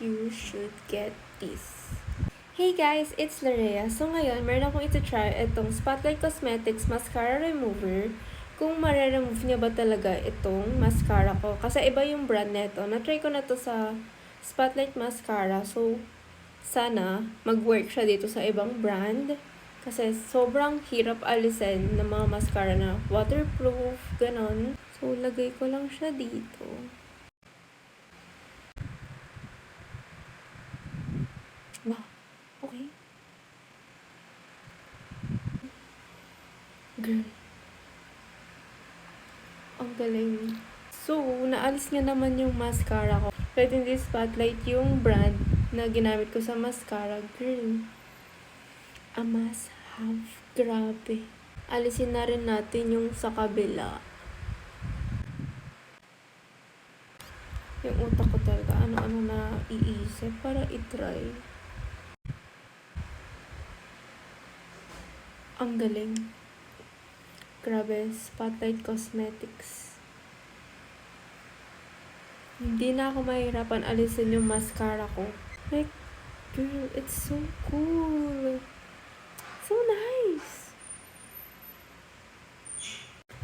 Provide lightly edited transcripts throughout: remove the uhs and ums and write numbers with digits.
you should get this. Hey guys, it's Larea. So ngayon, meron akong iti-try itong Spotlight Cosmetics Mascara Remover. Kung mare-remove niya ba talaga itong mascara ko. Kasi iba yung brand neto. Na-try ko na to sa Spotlight Mascara. So, sana mag-work siya dito sa ibang brand. Kasi sobrang hirap alisin ng mga mascara na waterproof, ganon. So, lagay ko lang siya dito. Wow, okay. Girl. Ang galing. So, naalis nga naman yung mascara ko. Red in this Spotlight yung brand na ginamit ko sa mascara. Girl. A must have. Grabe. Alisin na rin natin yung sa kabila. Yung utak ko talaga, ano-ano na iisip para itry. Ang galing. Grabe, Spotlight Cosmetics. Hindi na ako mahirapan alisin yung mascara ko. Like, girl, it's so cool. So nice.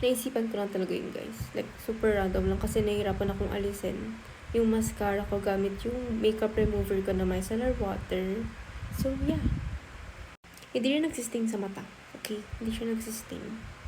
Naisipan ko lang talaga yun, guys. Like, super random lang kasi nahihirapan akong alisin yung mascara ko gamit yung makeup remover ko na micellar water. So, yeah. Hindi rin nagsisting sa mata. Okay? Hindi siya nagsisting.